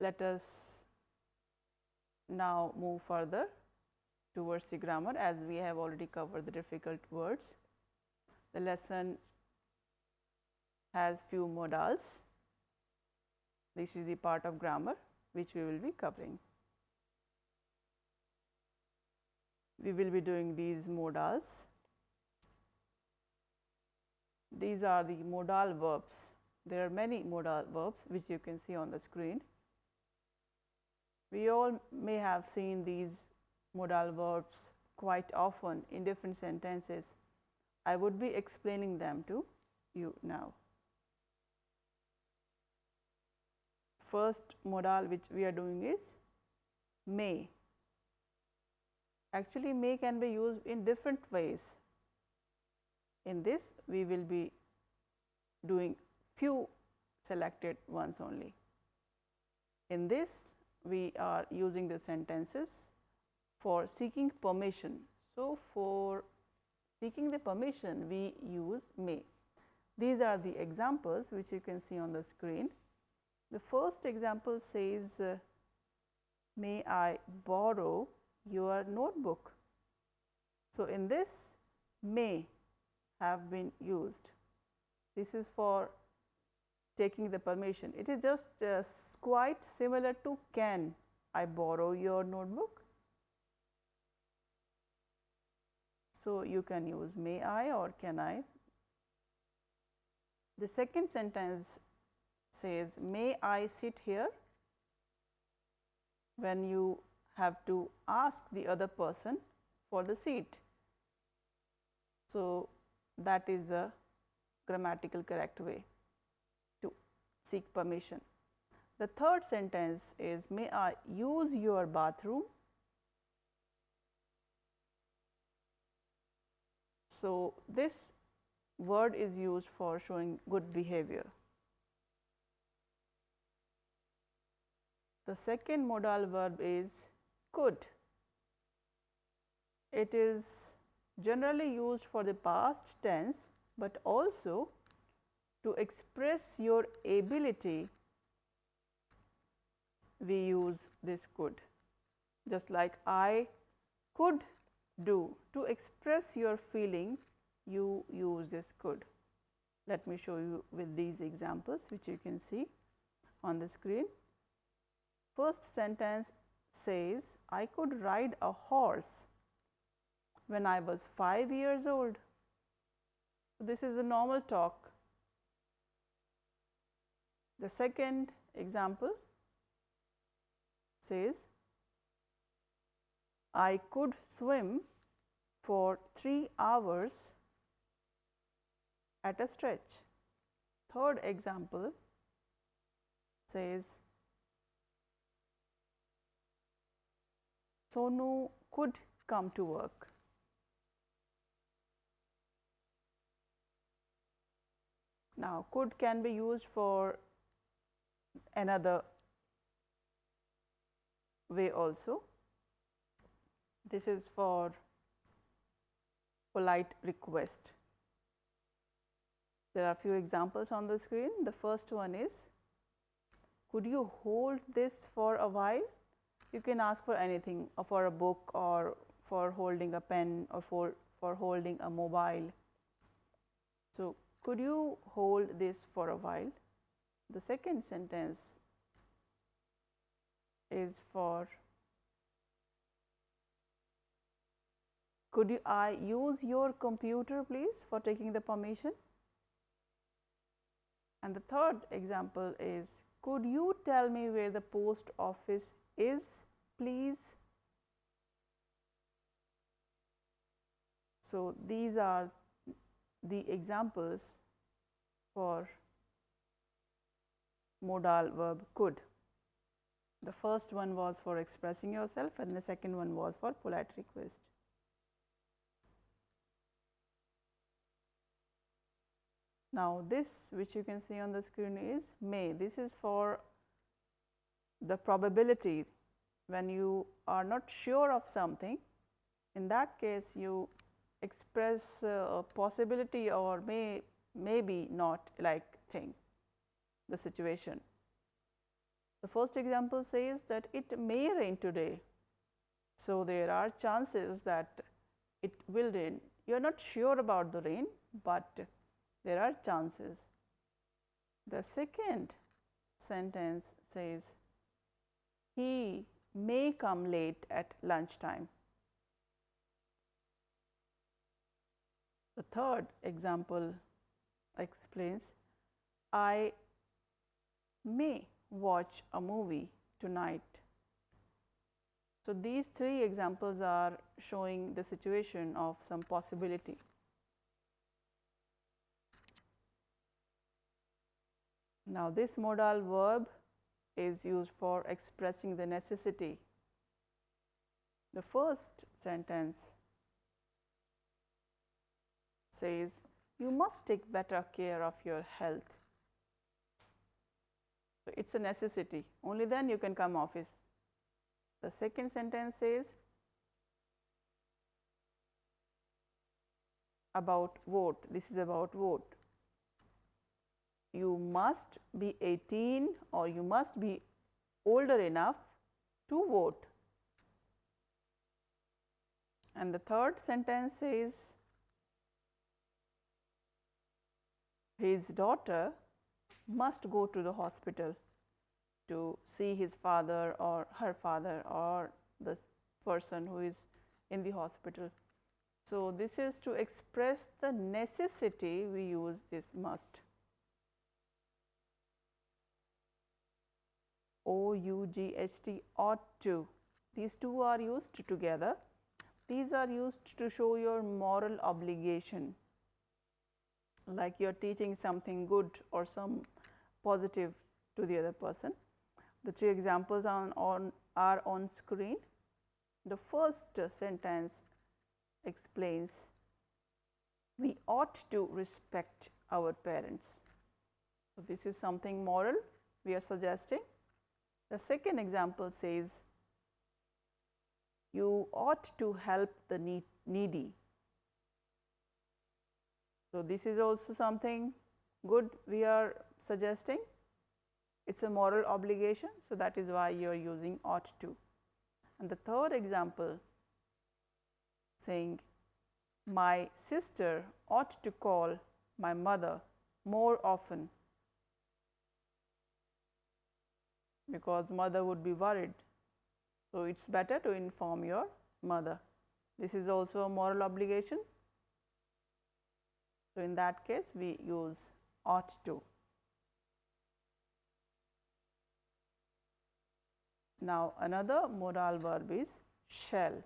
let us now move further towards the grammar, as we have already covered the difficult words. The lesson has few modals. This is the part of grammar which we will be covering. We will be doing these modals. These are the modal verbs. There are many modal verbs which you can see on the screen. We all may have seen these modal verbs quite often in different sentences. I would be explaining them to you now. First modal which we are doing is may. Actually, may can be used in different ways. In this, we will be doing few selected ones only. In this, we are using the sentences for seeking permission. So, for seeking the permission, we use may. These are the examples which you can see on the screen. The first example says, may I borrow your notebook? So, in this, may have been used. This is for taking the permission. It is just quite similar to can I borrow your notebook? So, you can use may I or can I. The second sentence says, may I sit here? When you have to ask the other person for the seat. So, that is a grammatical correct way to seek permission. The third sentence is, may I use your bathroom? So, this word is used for showing good behavior. The second modal verb is could. It is generally used for the past tense, but also to express your ability, we use this could. Just like I could do. To express your feeling, you use this could. Let me show you with these examples which you can see on the screen. First sentence says, I could ride a horse when I was 5 years old. This is a normal talk. The second example says, I could swim for 3 hours at a stretch. Third example says, Sonu could come to work. Now, could can be used for another way also. This is for polite request. There are few examples on the screen. The first one is, could you hold this for a while? You can ask for anything, for a book or for holding a pen or for holding a mobile. So, could you hold this for a while? The second sentence is for, could I use your computer please for taking the permission? And the third example is, could you tell me where the post office is please? So, these are the examples for modal verb could. The first one was for expressing yourself and the second one was for polite request. Now, this which you can see on the screen is may. This is for the probability when you are not sure of something. In that case, you express a possibility or maybe not like thing, the situation. The first example says that it may rain today. So, there are chances that it will rain. You are not sure about the rain, but there are chances. The second sentence says, he may come late at lunchtime. The third example explains, I may watch a movie tonight. So, these three examples are showing the situation of some possibility. Now, this modal verb is used for expressing the necessity. The first sentence says, you must take better care of your health. So, it is a necessity, only then you can come office. The second sentence says, about vote, this is about vote. You must be 18 or you must be older enough to vote. And the third sentence says, his daughter must go to the hospital to see his father or her father or the person who is in the hospital. So, this is to express the necessity, we use this must. O-U-G-H-T, ought to. These two are used together. These are used to show your moral obligation, like you are teaching something good or some positive to the other person. The three examples are on screen. The first sentence explains, we ought to respect our parents. So, this is something moral we are suggesting. The second example says, you ought to help the needy. So, this is also something good we are suggesting. It is a moral obligation. So, that is why you are using ought to. And the third example saying, my sister ought to call my mother more often, because mother would be worried. So, it is better to inform your mother. This is also a moral obligation. So, in that case we use ought to. Now, another modal verb is shall,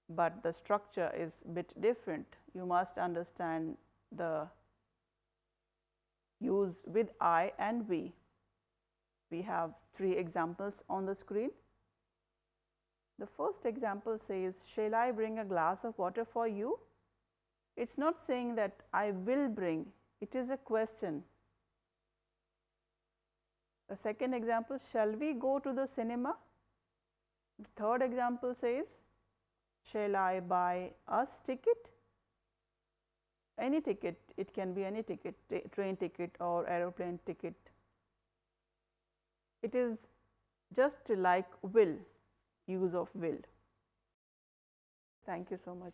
but the structure is a bit different. You must understand the use with I and we. We have three examples on the screen. The first example says, shall I bring a glass of water for you? It is not saying that I will bring, it is a question. The second example, shall we go to the cinema? The third example says, shall I buy us ticket? Any ticket, it can be any ticket, train ticket or aeroplane ticket. It is just like will, use of will. Thank you so much.